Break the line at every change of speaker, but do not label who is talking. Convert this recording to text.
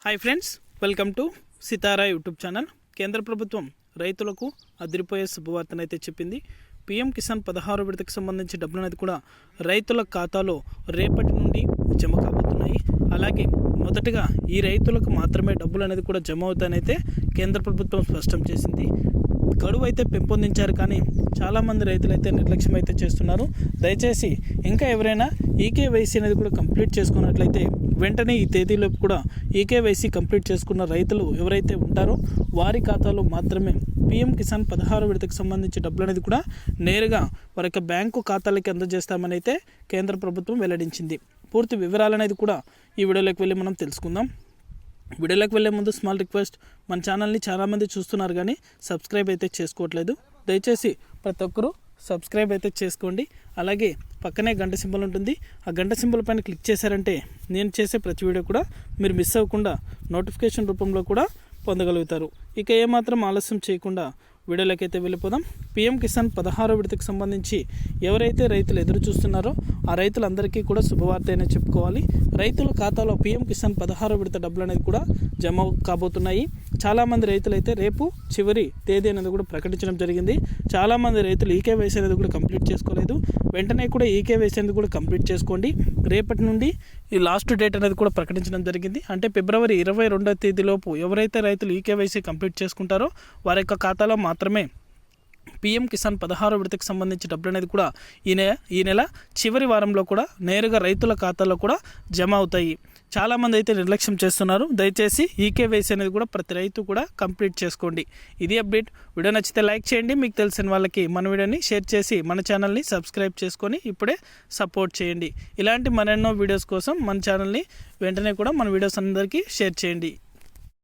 Hi friends, welcome to Sitara YouTube channel. కేంద్ర ప్రభుత్వం రైతులకు అదిరిపోయే శుభవార్తనైతే చెప్పింది. పీఎం కిసాన్ 16వ విడతకు సంబంధించి డబ్బులు అనేది కూడా రైతుల ఖాతాలో రేపటి నుండి జమ కాబోతున్నాయి. అలాగే మొదటగా ఈ రైతులకు మాత్రమే డబ్బులు అనేది కూడా జమ అవుతాయనైతే కేంద్ర ప్రభుత్వం స్పష్టం చేసింది. గడువు అయితే పెంపొందించారు, కానీ చాలామంది రైతులు అయితే నిర్లక్ష్యం అయితే చేస్తున్నారు. దయచేసి ఇంకా ఎవరైనా ఈకేవైసీ అనేది కూడా కంప్లీట్ చేసుకున్నట్లయితే వెంటనే ఈ తేదీలోపు కూడా ఈకేవైసీ కంప్లీట్ చేసుకున్న రైతులు ఎవరైతే ఉంటారో వారి ఖాతాలో మాత్రమే పీఎం కిసాన్ 16వ విడతకు సంబంధించి డబ్బులు అనేది కూడా నేరుగా వారి యొక్క బ్యాంకు ఖాతాలకి అందజేస్తామని అయితే కేంద్ర ప్రభుత్వం వెల్లడించింది. పూర్తి వివరాలు అనేది కూడా ఈ వీడియోలోకి వెళ్ళి మనం తెలుసుకుందాం. వీడియోలోకి వెళ్ళే ముందు స్మాల్ రిక్వెస్ట్, మన ఛానల్ని చాలామంది చూస్తున్నారు కానీ సబ్స్క్రైబ్ అయితే చేసుకోవట్లేదు. దయచేసి ప్రతి ఒక్కరూ సబ్స్క్రైబ్ అయితే చేసుకోండి. అలాగే పక్కనే గంట సింబల్ ఉంటుంది, ఆ గంట సింబల్ పైన క్లిక్ చేశారంటే నేను చేసే ప్రతి వీడియో కూడా మీరు మిస్ అవ్వకుండా నోటిఫికేషన్ రూపంలో కూడా పొందగలుగుతారు. ఇక ఏమాత్రం ఆలస్యం చేయకుండా వీడియోలోకి అయితే వెళ్ళిపోదాం. పీఎం కిసాన్ 16వ విడతకు సంబంధించి ఎవరైతే రైతులు ఎదురు చూస్తున్నారో ఆ రైతులందరికీ కూడా శుభవార్త అయినా చెప్పుకోవాలి. రైతుల ఖాతాలో పీఎం కిసాన్ 16వ విడత డబ్బులు అనేది కూడా జమ కాబోతున్నాయి. చాలామంది రైతులు అయితే రేపు చివరి తేదీ అనేది కూడా ప్రకటించడం జరిగింది. చాలామంది రైతులు ఈకేవైసీ అనేది కూడా కంప్లీట్ చేసుకోలేదు. వెంటనే కూడా ఈకేవైసీ అనేది కూడా కంప్లీట్ చేసుకోండి. రేపటి నుండి ఈ లాస్ట్ డేట్ అనేది కూడా ప్రకటించడం జరిగింది. అంటే ఫిబ్రవరి 22వ తేదీలోపు ఎవరైతే రైతులు ఈకేవైసీ కంప్లీట్ చేసుకుంటారో వారి యొక్క ఖాతాలో మాత్రమే పీఎం కిసాన్ 16వ విడతకు సంబంధించి డబ్బులు అనేది కూడా ఈ నెల చివరి వారంలో కూడా నేరుగా రైతుల ఖాతాలో కూడా జమ అవుతాయి. చాలామంది అయితే నిర్లక్ష్యం చేస్తున్నారు. దయచేసి ఈకేవైసీ అనేది కూడా ప్రతి రైతు కూడా కంప్లీట్ చేసుకోండి. ఇది అప్డేట్. వీడియో నచ్చితే లైక్ చేయండి. మీకు తెలిసిన వాళ్ళకి మన వీడియోని షేర్ చేసి మన ఛానల్ని సబ్స్క్రైబ్ చేసుకొని ఇప్పుడే సపోర్ట్ చేయండి. ఇలాంటి మరెన్నో వీడియోస్ కోసం మన ఛానల్ని వెంటనే కూడా మన వీడియోస్ అందరికీ షేర్ చేయండి.